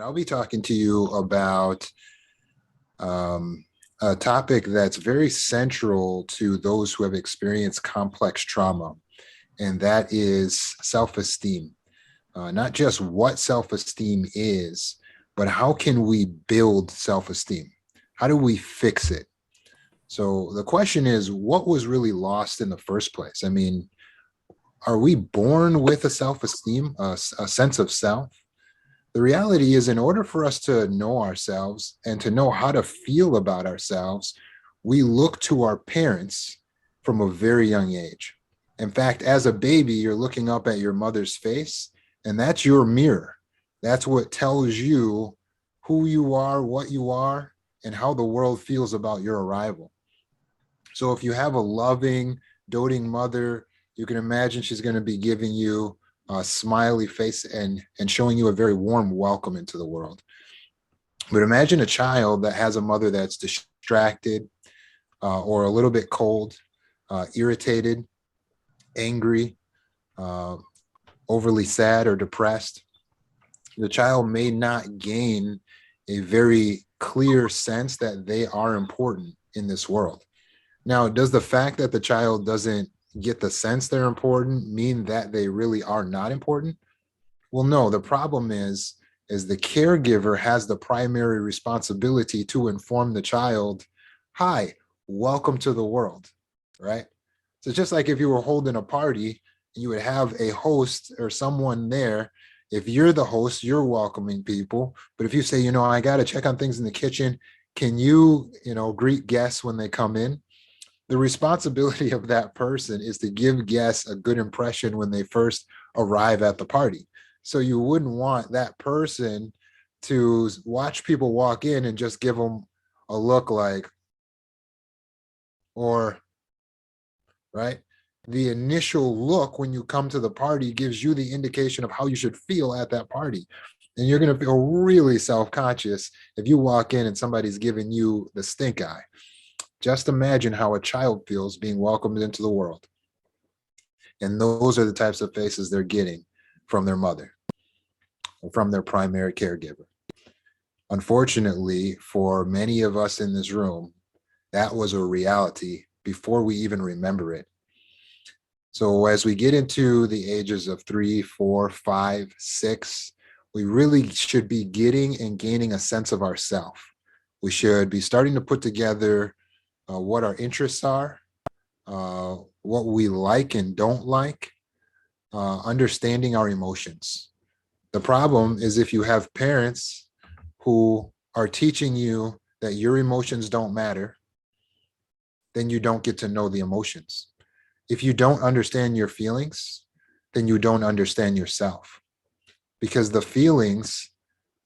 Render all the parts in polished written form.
I'll be talking to you about a topic that's very central to those who have experienced complex trauma, and that is self-esteem. Not just what self-esteem is, but how can we build self-esteem? How do we fix it? So the question is, what was really lost in the first place? I mean, are we born with a self-esteem, a sense of self? The reality is, in order for us to know ourselves and to know how to feel about ourselves, we look to our parents from a very young age. In fact, as a baby, you're looking up at your mother's face, and that's your mirror. That's what tells you who you are, what you are, and how the world feels about your arrival. So if you have a loving, doting mother, you can imagine she's going to be giving you a smiley face and showing you a very warm welcome into the world. But imagine a child that has a mother that's distracted or a little bit cold, irritated, angry, overly sad or depressed. The child may not gain a very clear sense that they are important in this world. Now, does the fact that the child doesn't get the sense they're important mean that they really are not important? Well, no, the problem is the caregiver has the primary responsibility to inform the child, hi, welcome to the world, right? So just like if you were holding a party, you would have a host or someone there. If you're the host, you're welcoming people. But if you say, I got to check on things in the kitchen, can you, greet guests when they come in? The responsibility of that person is to give guests a good impression when they first arrive at the party. So you wouldn't want that person to watch people walk in and just give them a look like, or, right? The initial look when you come to the party gives you the indication of how you should feel at that party. And you're going to feel really self-conscious if you walk in and somebody's giving you the stink eye. Just imagine how a child feels being welcomed into the world. And those are the types of faces they're getting from their mother, or from their primary caregiver. Unfortunately, for many of us in this room, that was a reality before we even remember it. So as we get into the ages of 3, 4, 5, 6, we really should be getting and gaining a sense of ourself. We should be starting to put together what our interests are, what we like and don't like, understanding our emotions. The problem is if you have parents who are teaching you that your emotions don't matter, then you don't get to know the emotions. If you don't understand your feelings, then you don't understand yourself. Because the feelings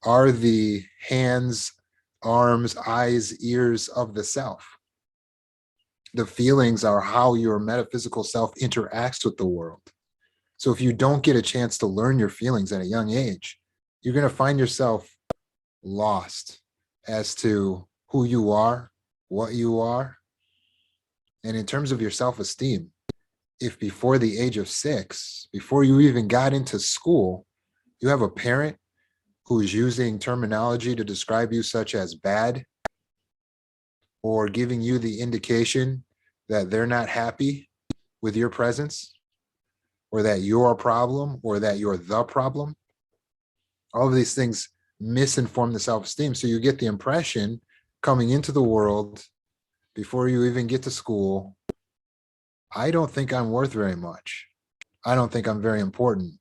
are the hands, arms, eyes, ears of the self. The feelings are how your metaphysical self interacts with the world. So if you don't get a chance to learn your feelings at a young age, you're going to find yourself lost as to who you are, what you are. And in terms of your self-esteem, if before the age of 6, before you even got into school, you have a parent who's using terminology to describe you such as bad, or giving you the indication that they're not happy with your presence, or that you're a problem, or that you're the problem. All of these things misinform the self-esteem. So you get the impression coming into the world before you even get to school, I don't think I'm worth very much. I don't think I'm very important.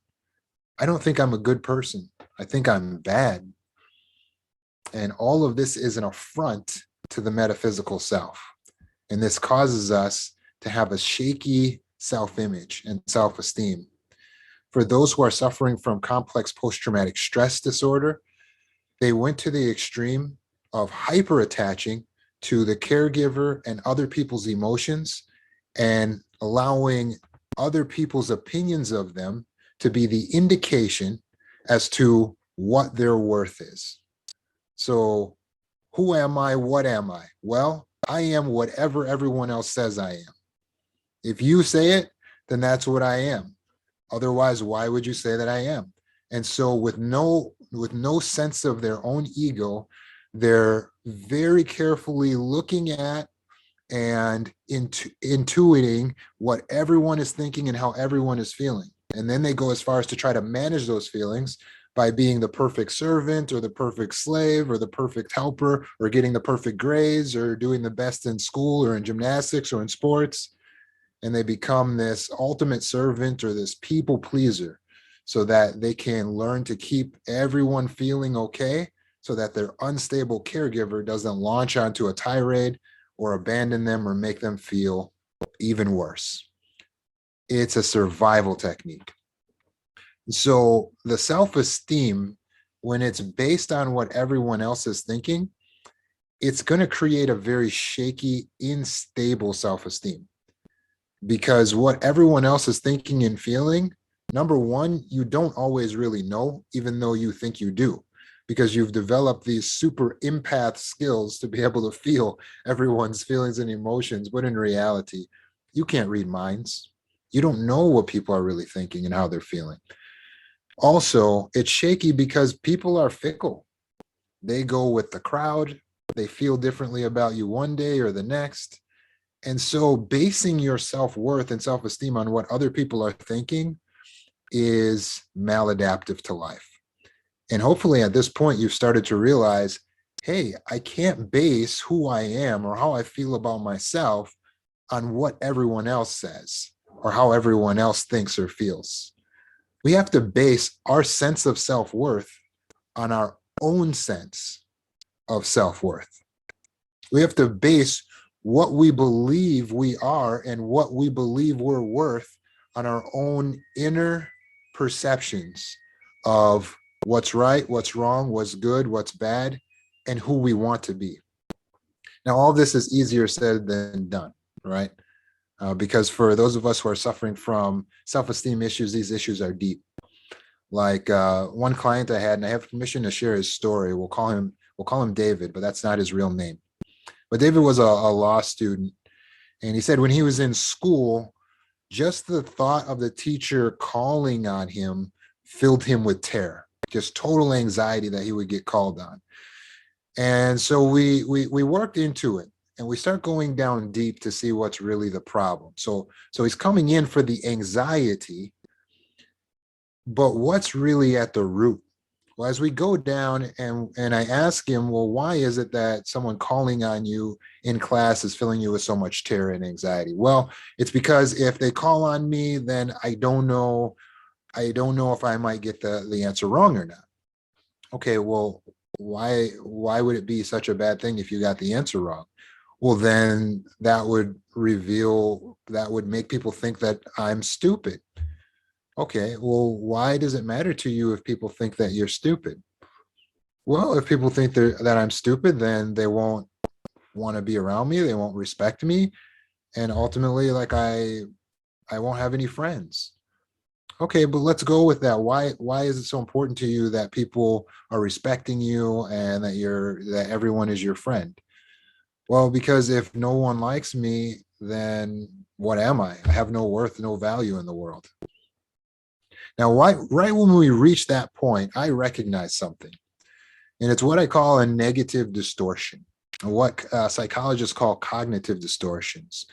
I don't think I'm a good person. I think I'm bad. And all of this is an affront to the metaphysical self. And this causes us to have a shaky self-image and self-esteem. For those who are suffering from complex post-traumatic stress disorder, they went to the extreme of hyper-attaching to the caregiver and other people's emotions and allowing other people's opinions of them to be the indication as to what their worth is. So who am I? What am I? Well, I am whatever everyone else says I am. If you say it, then that's what I am. Otherwise, why would you say that I am? And so with no with no sense of their own ego. They're very carefully looking at and intuiting what everyone is thinking and how everyone is feeling. And then they go as far as to try to manage those feelings by being the perfect servant or the perfect slave or the perfect helper or getting the perfect grades or doing the best in school or in gymnastics or in sports. And they become this ultimate servant or this people pleaser so that they can learn to keep everyone feeling okay so that their unstable caregiver doesn't launch onto a tirade or abandon them or make them feel even worse. It's a survival technique. So the self-esteem, when it's based on what everyone else is thinking, it's going to create a very shaky, unstable self-esteem. Because what everyone else is thinking and feeling, number one, you don't always really know, even though you think you do, because you've developed these super empath skills to be able to feel everyone's feelings and emotions. But in reality, you can't read minds. You don't know what people are really thinking and how they're feeling. Also, it's shaky because people are fickle. They go with the crowd. They feel differently about you one day or the next. And so basing your self-worth and self-esteem on what other people are thinking is maladaptive to life. And hopefully at this point, you've started to realize, hey, I can't base who I am or how I feel about myself on what everyone else says or how everyone else thinks or feels. We have to base our sense of self-worth on our own sense of self-worth. We have to base what we believe we are and what we believe we're worth on our own inner perceptions of what's right, what's wrong, what's good, what's bad, and who we want to be. Now, all this is easier said than done, right? Because for those of us who are suffering from self-esteem issues, these issues are deep. Like one client I had, and I have permission to share his story. We'll call him David, but that's not his real name. But David was a law student, and he said when he was in school, just the thought of the teacher calling on him filled him with terror, just total anxiety that he would get called on. And so we worked into it, and we start going down deep to see what's really the problem. So he's coming in for the anxiety, but what's really at the root? Well, as we go down and I ask him, well, why is it that someone calling on you in class is filling you with so much terror and anxiety? Well, it's because if they call on me, then I don't know if I might get the answer wrong or not. Okay, well, why would it be such a bad thing if you got the answer wrong? Well, then that would make people think that I'm stupid. Okay, well, why does it matter to you if people think that you're stupid? Well, if people think that I'm stupid, then they won't want to be around me. They won't respect me. And ultimately, like I won't have any friends. Okay, but let's go with that. Why is it so important to you that people are respecting you and that everyone is your friend? Well, because if no one likes me, then what am I? I have no worth, no value in the world. Now, right when we reach that point, I recognize something, and it's what I call a negative distortion, what psychologists call cognitive distortions.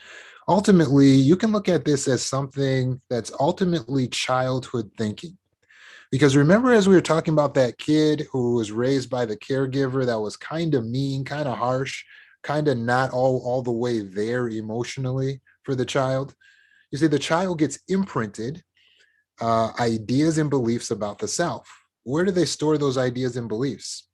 Ultimately, you can look at this as something that's ultimately childhood thinking. Because remember, as we were talking about that kid who was raised by the caregiver that was kind of mean, kind of harsh, kind of not all the way there emotionally for the child. You see, the child gets imprinted ideas and beliefs about the self. Where do they store those ideas and beliefs?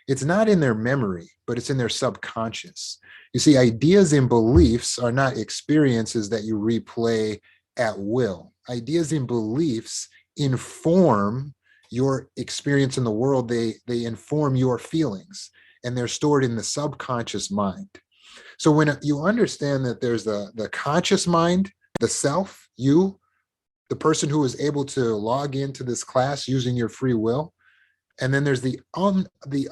It's not in their memory, but it's in their subconscious. You see, ideas and beliefs are not experiences that you replay at will. Ideas and beliefs inform your experience in the world. They inform your feelings, and they're stored in the subconscious mind. So when you understand that there's the conscious mind, the self, you, the person who is able to log into this class using your free will, and then there's the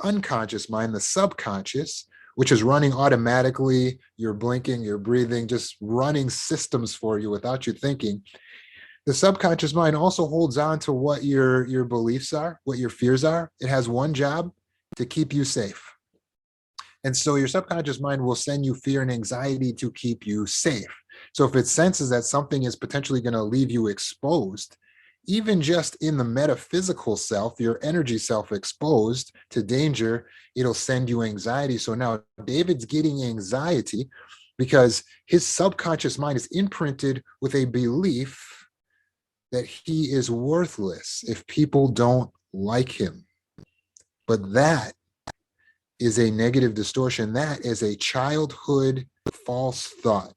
unconscious mind, the subconscious, which is running automatically. You're blinking, you're breathing, just running systems for you without you thinking. The subconscious mind also holds on to what your beliefs are, what your fears are. It has one job: to keep you safe. And so your subconscious mind will send you fear and anxiety to keep you safe. So if it senses that something is potentially going to leave you exposed, even just in the metaphysical self, your energy self exposed to danger, it'll send you anxiety. So now David's getting anxiety because his subconscious mind is imprinted with a belief that he is worthless if people don't like him. But that is a negative distortion. That is a childhood false thought.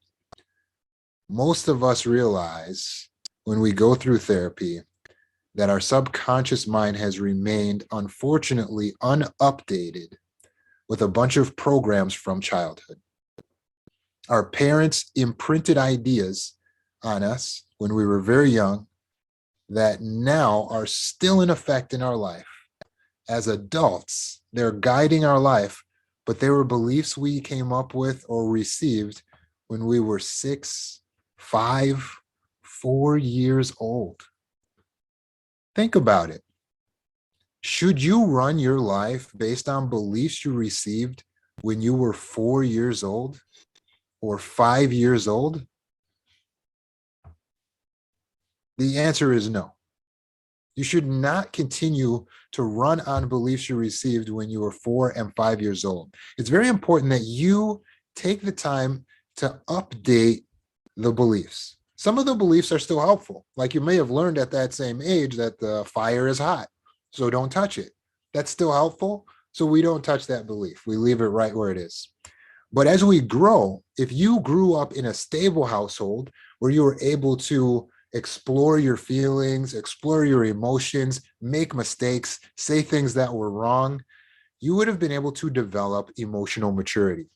Most of us realize when we go through therapy that our subconscious mind has remained, unfortunately, unupdated with a bunch of programs from childhood. Our parents imprinted ideas on us when we were very young that now are still in effect in our life. As adults, they're guiding our life, but they were beliefs we came up with or received when we were 6, 5, 4 years old. Think about it. Should you run your life based on beliefs you received when you were 4 years old or 5 years old? The answer is no. You should not continue to run on beliefs you received when you were 4 and 5 years old. It's very important that you take the time to update the beliefs. Some of the beliefs are still helpful. Like you may have learned at that same age that the fire is hot, so don't touch it. That's still helpful. So we don't touch that belief. We leave it right where it is. But as we grow, if you grew up in a stable household where you were able to explore your feelings, explore your emotions, make mistakes, say things that were wrong, you would have been able to develop emotional maturity.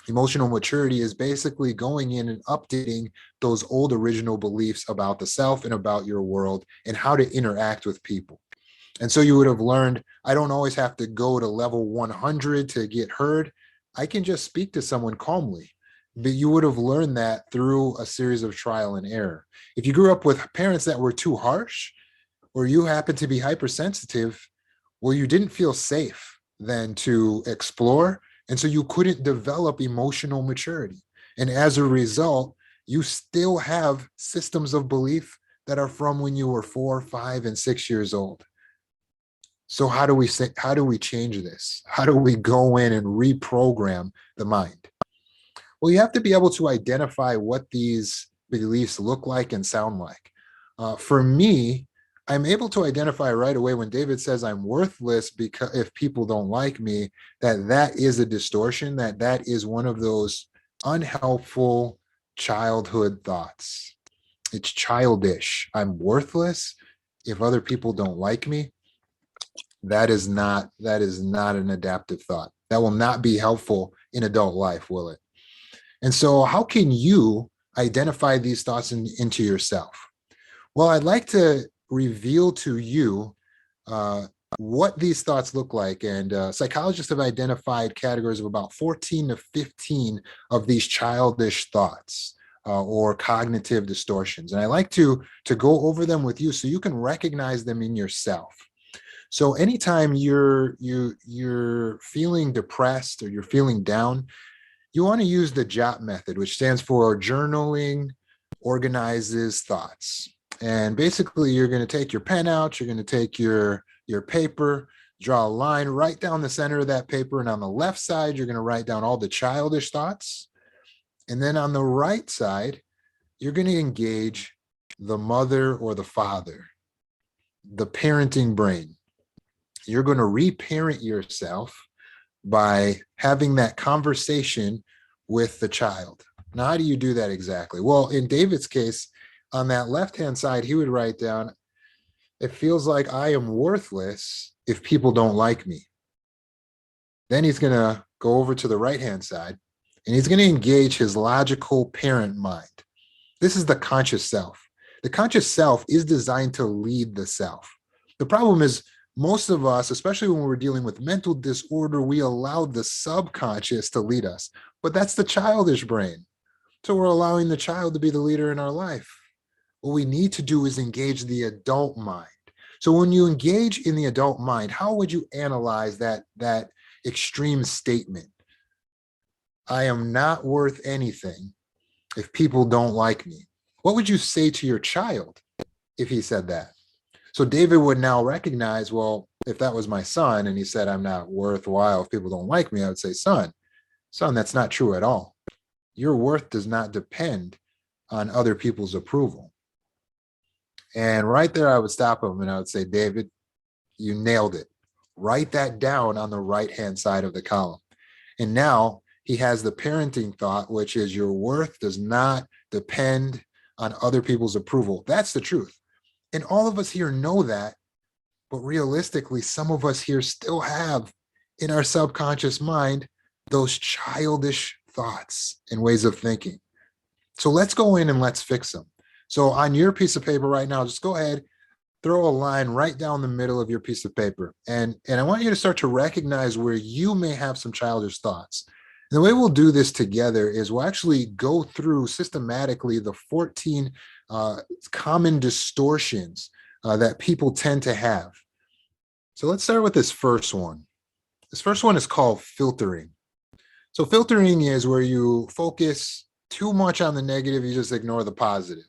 Emotional maturity is basically going in and updating those old original beliefs about the self and about your world and how to interact with people. And so you would have learned, I don't always have to go to level 100 to get heard. I can just speak to someone calmly. But you would have learned that through a series of trial and error. If you grew up with parents that were too harsh, or you happen to be hypersensitive, well, you didn't feel safe then to explore. And so you couldn't develop emotional maturity. And as a result, you still have systems of belief that are from when you were 4, 5, and 6 years old. So how do we change this? How do we go in and reprogram the mind? Well, you have to be able to identify what these beliefs look like and sound like. For me, I'm able to identify right away when David says I'm worthless because if people don't like me, that is a distortion, that is one of those unhelpful childhood thoughts. It's childish. I'm worthless if other people don't like me. That is not an adaptive thought. That will not be helpful in adult life, will it? And so how can you identify these thoughts into yourself? Well, I'd like to reveal to you what these thoughts look like. And psychologists have identified categories of about 14 to 15 of these childish thoughts or cognitive distortions. And I like to go over them with you so you can recognize them in yourself. So anytime you're feeling depressed or you're feeling down, you want to use the Jot method, which stands for journaling organizes thoughts. And basically, you're going to take your pen out, you're going to take your paper, draw a line right down the center of that paper. And on the left side, you're going to write down all the childish thoughts. And then on the right side, you're going to engage the mother or the father, the parenting brain. You're going to reparent yourself by having that conversation with the child. Now, how do you do that exactly? Well, in David's case, on that left-hand side, he would write down, it feels like I am worthless if people don't like me. Then he's going to go over to the right-hand side, and he's going to engage his logical parent mind. This is the conscious self. The conscious self is designed to lead the self. The problem is, most of us, especially when we're dealing with mental disorder, we allow the subconscious to lead us. But that's the childish brain. So we're allowing the child to be the leader in our life. What we need to do is engage the adult mind. So when you engage in the adult mind, how would you analyze that extreme statement? I am not worth anything if people don't like me. What would you say to your child if he said that? So David would now recognize, well, if that was my son and he said, I'm not worthwhile if people don't like me, I would say, son, that's not true at all. Your worth does not depend on other people's approval. And right there, I would stop him and I would say, David, you nailed it. Write that down on the right-hand side of the column. And now he has the parenting thought, which is your worth does not depend on other people's approval. That's the truth. And all of us here know that, but realistically, some of us here still have in our subconscious mind those childish thoughts and ways of thinking. So let's go in and let's fix them. So on your piece of paper right now, just go ahead, throw a line right down the middle of your piece of paper. And I want you to start to recognize where you may have some childish thoughts. And the way we'll do this together is we'll actually go through systematically the 14 common distortions that people tend to have. So let's start with this first one. This first one is called filtering. So filtering is where you focus too much on the negative, you just ignore the positive.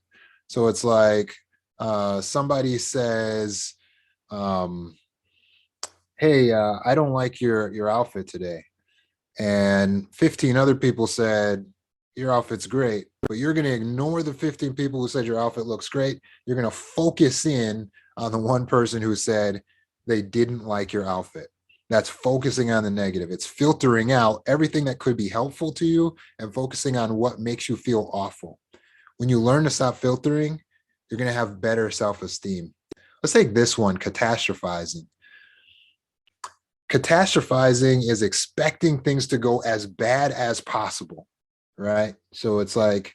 So it's like somebody says, hey, I don't like your outfit today. And 15 other people said, your outfit's great, but you're going to ignore the 15 people who said your outfit looks great. You're going to focus in on the one person who said they didn't like your outfit. That's focusing on the negative. It's filtering out everything that could be helpful to you and focusing on what makes you feel awful. When you learn to stop filtering, you're going to have better self-esteem. Let's take this one, catastrophizing. Catastrophizing is expecting things to go as bad as possible, right? So it's like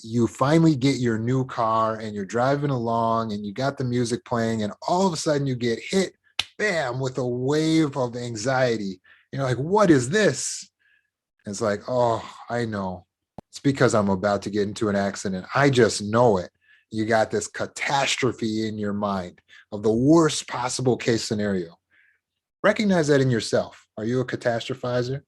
you finally get your new car and you're driving along and you got the music playing and all of a sudden you get hit, bam, with a wave of anxiety. You're like, what is this? And it's like, oh, I know. It's because I'm about to get into an accident. I just know it. You got this catastrophe in your mind of the worst possible case scenario. Recognize that in yourself. Are you a catastrophizer?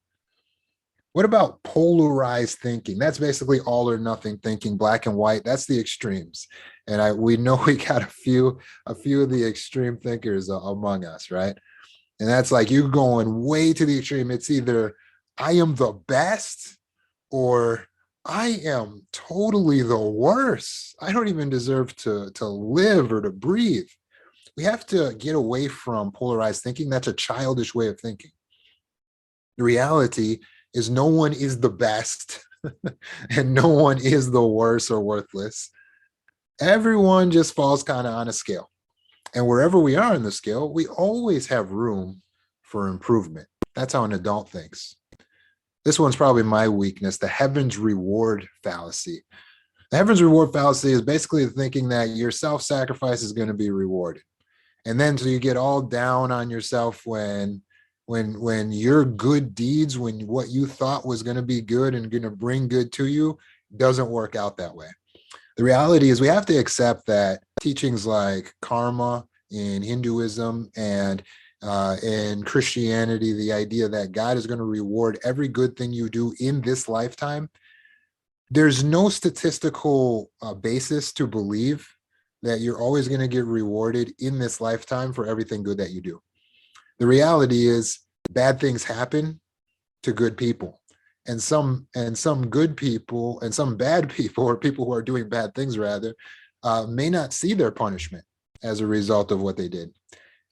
What about polarized thinking? That's basically all or nothing thinking, black and white. That's the extremes. And we know we got a few of the extreme thinkers among us, right? And that's like you going way to the extreme. It's either I am the best or I am totally the worst. I don't even deserve to live or to breathe. We have to get away from polarized thinking. That's a childish way of thinking. The reality is no one is the best and no one is the worst or worthless. Everyone just falls kind of on a scale. And wherever we are in the scale, we always have room for improvement. That's how an adult thinks. This one's probably my weakness, the heaven's reward fallacy. The heaven's reward fallacy is basically thinking that your self-sacrifice is going to be rewarded. And then so you get all down on yourself when your good deeds, when what you thought was going to be good and going to bring good to you doesn't work out that way. The reality is we have to accept that teachings like karma in Hinduism and in Christianity, the idea that God is going to reward every good thing you do in this lifetime, there's no statistical basis to believe that you're always going to get rewarded in this lifetime for everything good that you do. The reality is bad things happen to good people. And some good people and some bad people, or people who are doing bad things rather, may not see their punishment as a result of what they did.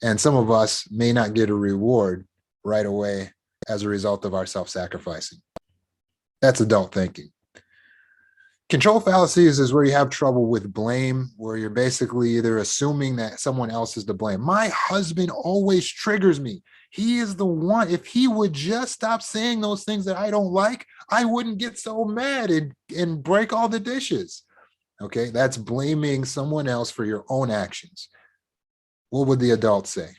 And some of us may not get a reward right away as a result of our self-sacrificing. That's adult thinking. Control fallacies is where you have trouble with blame, where you're basically either assuming that someone else is to blame. My husband always triggers me. He is the one. If he would just stop saying those things that I don't like, I wouldn't get so mad and break all the dishes. Okay, that's blaming someone else for your own actions. What would the adult say?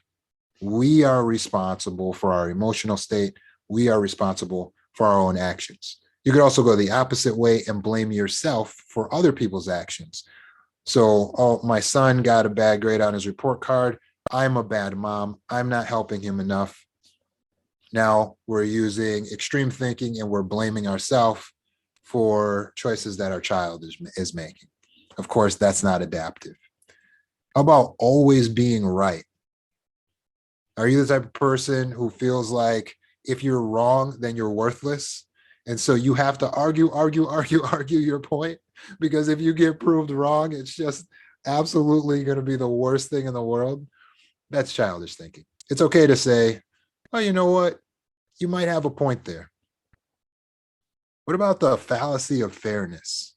We are responsible for our emotional state. We are responsible for our own actions. You could also go the opposite way and blame yourself for other people's actions. So, oh, my son got a bad grade on his report card. I'm a bad mom. I'm not helping him enough. Now we're using extreme thinking and we're blaming ourselves for choices that our child is making. Of course, that's not adaptive. How about always being right? Are you the type of person who feels like if you're wrong, then you're worthless? And so you have to argue your point? Because if you get proved wrong, it's just absolutely going to be the worst thing in the world. That's childish thinking. It's okay to say, oh, you know what? You might have a point there. What about the fallacy of fairness?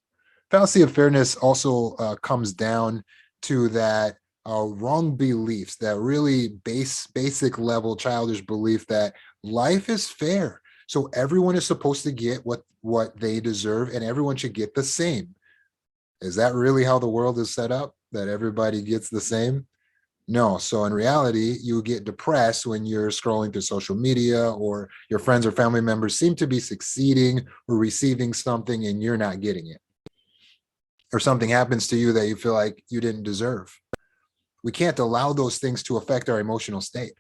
Fallacy of fairness also comes down to that wrong beliefs, that really basic level childish belief that life is fair. So everyone is supposed to get what they deserve and everyone should get the same. Is that really how the world is set up? That everybody gets the same? No. So in reality, you get depressed when you're scrolling through social media or your friends or family members seem to be succeeding or receiving something and you're not getting it. Or something happens to you that you feel like you didn't deserve. We can't allow those things to affect our emotional state.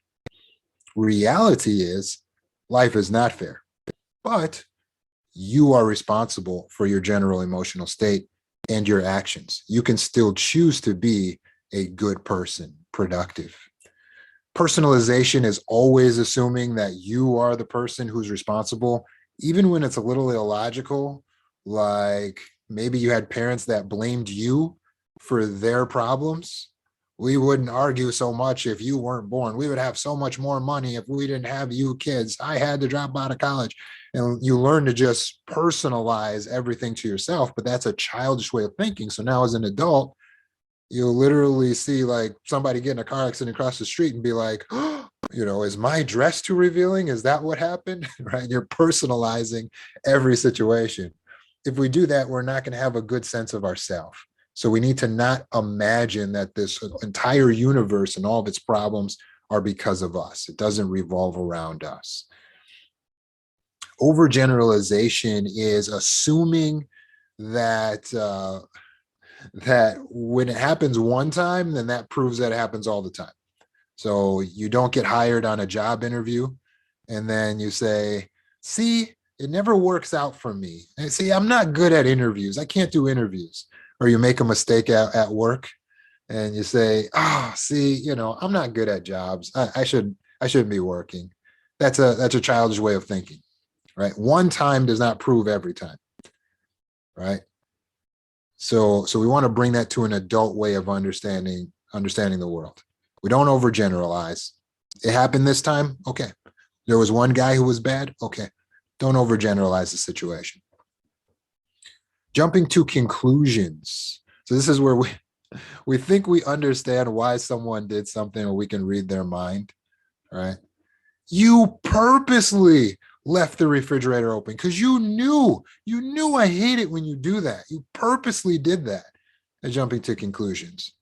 Reality is life is not fair, but you are responsible for your general emotional state and your actions. You can still choose to be a good person, productive. Personalization is always assuming that you are the person who's responsible, even when it's a little illogical, like maybe you had parents that blamed you for their problems. We wouldn't argue so much if you weren't born. We would have so much more money if we didn't have you kids. I had to drop out of college. And you learn to just personalize everything to yourself, but that's a childish way of thinking. So now as an adult, you'll literally see like somebody get in a car accident across the street and be like, oh, is my dress too revealing? Is that what happened? Right? You're personalizing every situation. If we do that, we're not going to have a good sense of ourselves. So we need to not imagine that this entire universe and all of its problems are because of us. It doesn't revolve around us. Overgeneralization is assuming that that when it happens one time, then that proves that it happens all the time. So you don't get hired on a job interview and then you say, see, it never works out for me. And see, I'm not good at interviews. I can't do interviews. Or you make a mistake at work and you say, see, I'm not good at jobs. I shouldn't be working. That's a childish way of thinking, right? One time does not prove every time, right? So we want to bring that to an adult way of understanding the world. We don't overgeneralize. It happened this time. Okay. There was one guy who was bad. Okay. Don't overgeneralize the situation. Jumping to conclusions. So this is where we think we understand why someone did something or we can read their mind, right? You purposely left the refrigerator open because you knew I hate it when you do that. You purposely did that. And jumping to conclusions.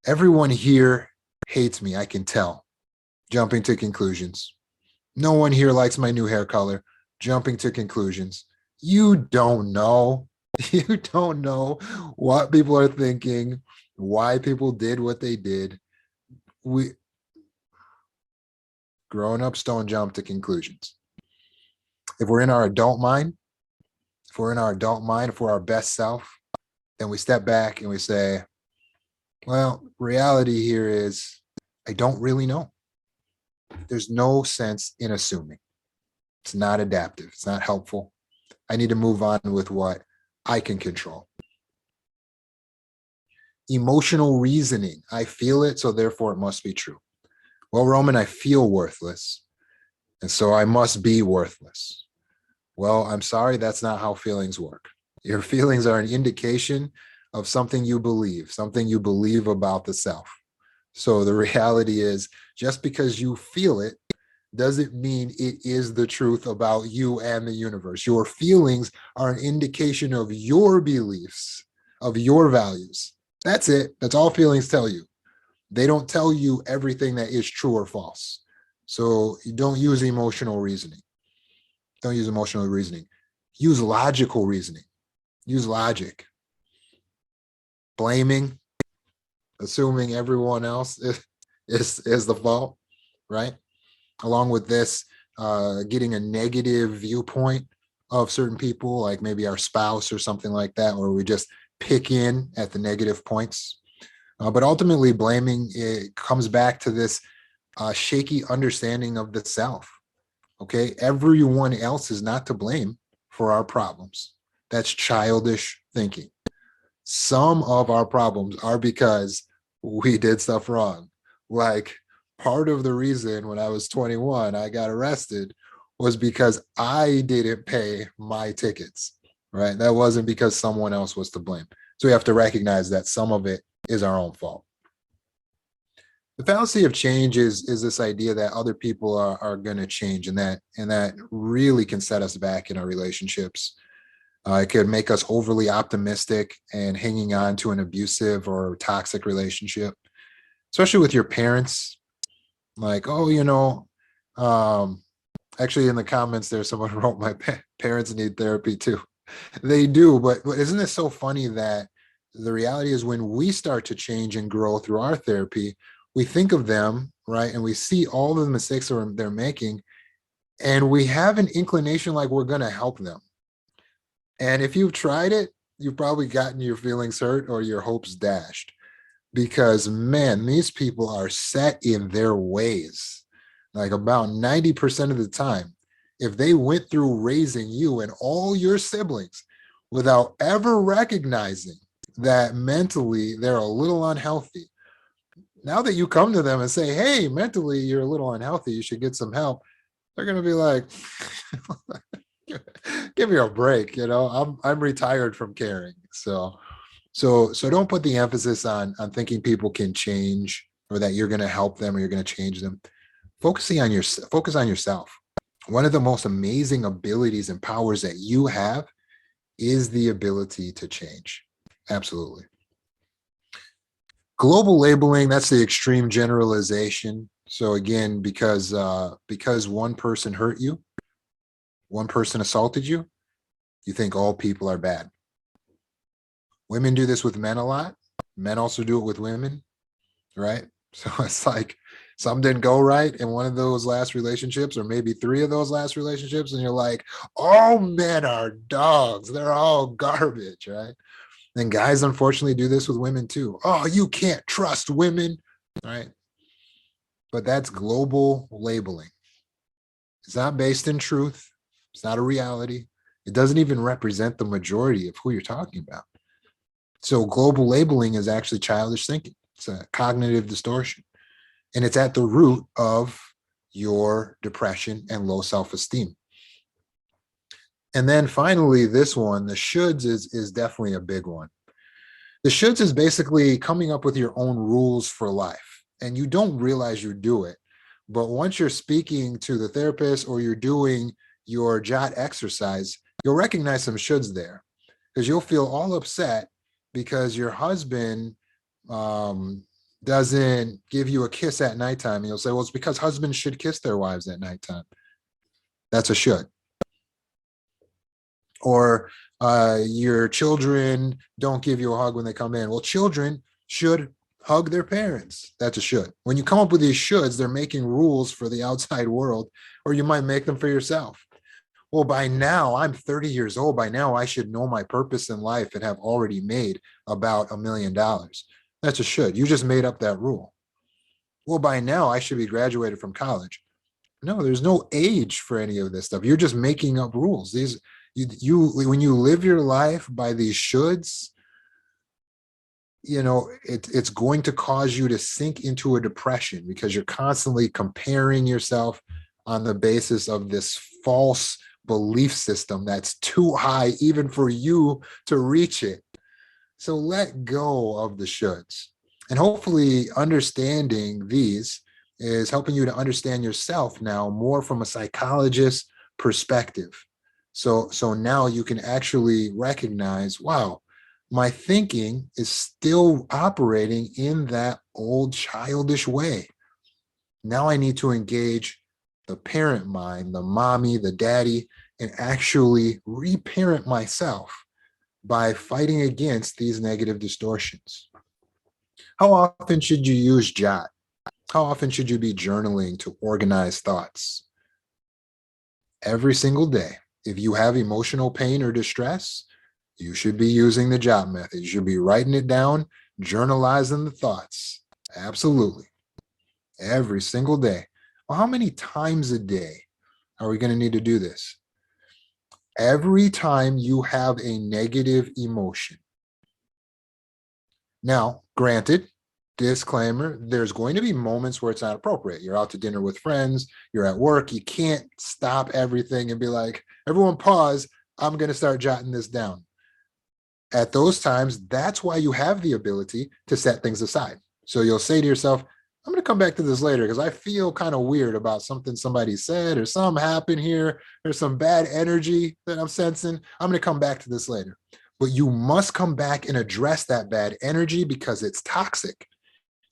Everyone here hates me, I can tell. Jumping to conclusions. No one here likes my new hair color. Jumping to conclusions. You don't know. You don't know what people are thinking, why people did what they did. Grown-ups don't jump to conclusions. If we're in our adult mind, if we're our best self, then we step back and we say, well, reality here is I don't really know. There's no sense in assuming. It's not adaptive. It's not helpful. I need to move on with what I can control. Emotional reasoning. I feel it, so therefore it must be true. Well, Roman, I feel worthless, and so I must be worthless. Well, I'm sorry, that's not how feelings work. Your feelings are an indication of something you believe about the self. So the reality is, just because you feel it doesn't mean it is the truth about you and the universe. Your feelings are an indication of your beliefs, of your values. That's it. That's all feelings tell you. They don't tell you everything that is true or false. So you don't use emotional reasoning. Don't use emotional reasoning. Use logical reasoning. Use logic. blaming, assuming everyone else is the fault, right? Along with this, getting a negative viewpoint of certain people, like maybe our spouse or something like that, where we just pick in at the negative points. But ultimately, blaming, it comes back to this shaky understanding of the self. Okay, everyone else is not to blame for our problems. That's childish thinking. Some of our problems are because we did stuff wrong. Like, part of the reason when I was 21, I got arrested was because I didn't pay my tickets, right? That wasn't because someone else was to blame. So we have to recognize that some of it is our own fault. The fallacy of change is this idea that other people are going to change, and that really can set us back in our relationships. It could make us overly optimistic and hanging on to an abusive or toxic relationship, especially with your parents. Like, oh, actually in the comments there, someone wrote, my parents need therapy too. They do, but isn't it so funny that the reality is when we start to change and grow through our therapy, we think of them, right? And we see all of the mistakes they're making, and we have an inclination like we're going to help them. And if you've tried it, you've probably gotten your feelings hurt or your hopes dashed, because man, these people are set in their ways. Like about 90% of the time, if they went through raising you and all your siblings without ever recognizing that mentally they're a little unhealthy, now that you come to them and say, hey, mentally you're a little unhealthy, you should get some help, they're going to be like, give me a break. I'm retired from caring. So don't put the emphasis on thinking people can change, or that you're going to help them or you're going to change them. Focus on yourself. One of the most amazing abilities and powers that you have is the ability to change. Absolutely. Global labeling, that's the extreme generalization. So again, because one person hurt you, one person assaulted you, you think all people are bad. Women do this with men a lot. Men also do it with women, right? So it's like some didn't go right in one of those last relationships, or maybe three of those last relationships, and you're like, all men are dogs. They're all garbage, right? And guys, unfortunately, do this with women too. Oh, you can't trust women, right? But that's global labeling. It's not based in truth. It's not a reality. It doesn't even represent the majority of who you're talking about. So global labeling is actually childish thinking. It's a cognitive distortion. And it's at the root of your depression and low self-esteem. And then finally, this one, the shoulds, is definitely a big one. The shoulds is basically coming up with your own rules for life. And you don't realize you do it. But once you're speaking to the therapist or you're doing your Jot exercise, you'll recognize some shoulds there, because you'll feel all upset because your husband doesn't give you a kiss at nighttime. And you'll say, well, it's because husbands should kiss their wives at nighttime. That's a should. Or your children don't give you a hug when they come in. Well, children should hug their parents. That's a should. When you come up with these shoulds, they're making rules for the outside world, or you might make them for yourself. Well, by now I'm 30 years old. By now I should know my purpose in life and have already made about $1 million. That's a should. You just made up that rule. Well, by now I should be graduated from college. No, there's no age for any of this stuff. You're just making up rules. When you live your life by these shoulds, it's going to cause you to sink into a depression, because you're constantly comparing yourself on the basis of this false belief system that's too high even for you to reach it. So let go of the shoulds. And hopefully understanding these is helping you to understand yourself now more from a psychologist's perspective. So now you can actually recognize, wow, my thinking is still operating in that old childish way. Now I need to engage the parent mind, the mommy, the daddy, and actually reparent myself by fighting against these negative distortions. How often should you use Jot? How often should you be journaling to organize thoughts? Every single day. If you have emotional pain or distress, you should be using the Jot method. You should be writing it down, journalizing the thoughts. Absolutely. Every single day. Well, how many times a day are we going to need to do this? Every time you have a negative emotion. Now, granted, disclaimer, there's going to be moments where it's not appropriate. You're out to dinner with friends, you're at work, you can't stop everything and be like, everyone pause, I'm going to start jotting this down. At those times, that's why you have the ability to set things aside. So you'll say to yourself, I'm going to come back to this later because I feel kind of weird about something somebody said or something happened here. There's some bad energy that I'm sensing. I'm going to come back to this later. But you must come back and address that bad energy because it's toxic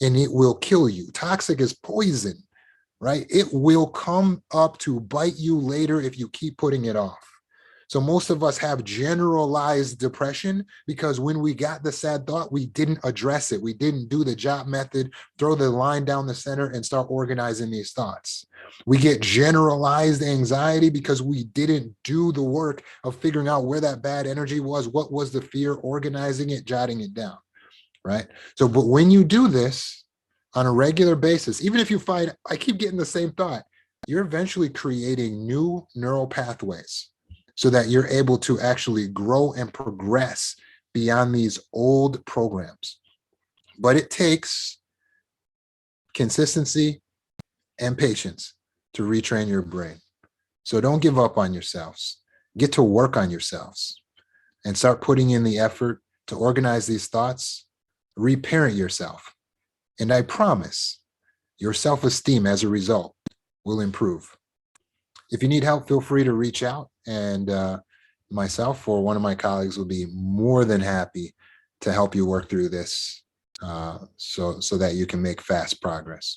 and it will kill you. Toxic is poison, right? It will come up to bite you later if you keep putting it off. So most of us have generalized depression because when we got the sad thought, we didn't address it. We didn't do the Jot method, throw the line down the center and start organizing these thoughts. We get generalized anxiety because we didn't do the work of figuring out where that bad energy was, what was the fear, organizing it, jotting it down, right? So, but when you do this on a regular basis, even if you find, I keep getting the same thought, you're eventually creating new neural pathways so that you're able to actually grow and progress beyond these old programs. But it takes consistency and patience to retrain your brain. So don't give up on yourselves. Get to work on yourselves and start putting in the effort to organize these thoughts, reparent yourself. And I promise your self-esteem as a result will improve. If you need help, feel free to reach out, and myself or one of my colleagues will be more than happy to help you work through this so that you can make fast progress.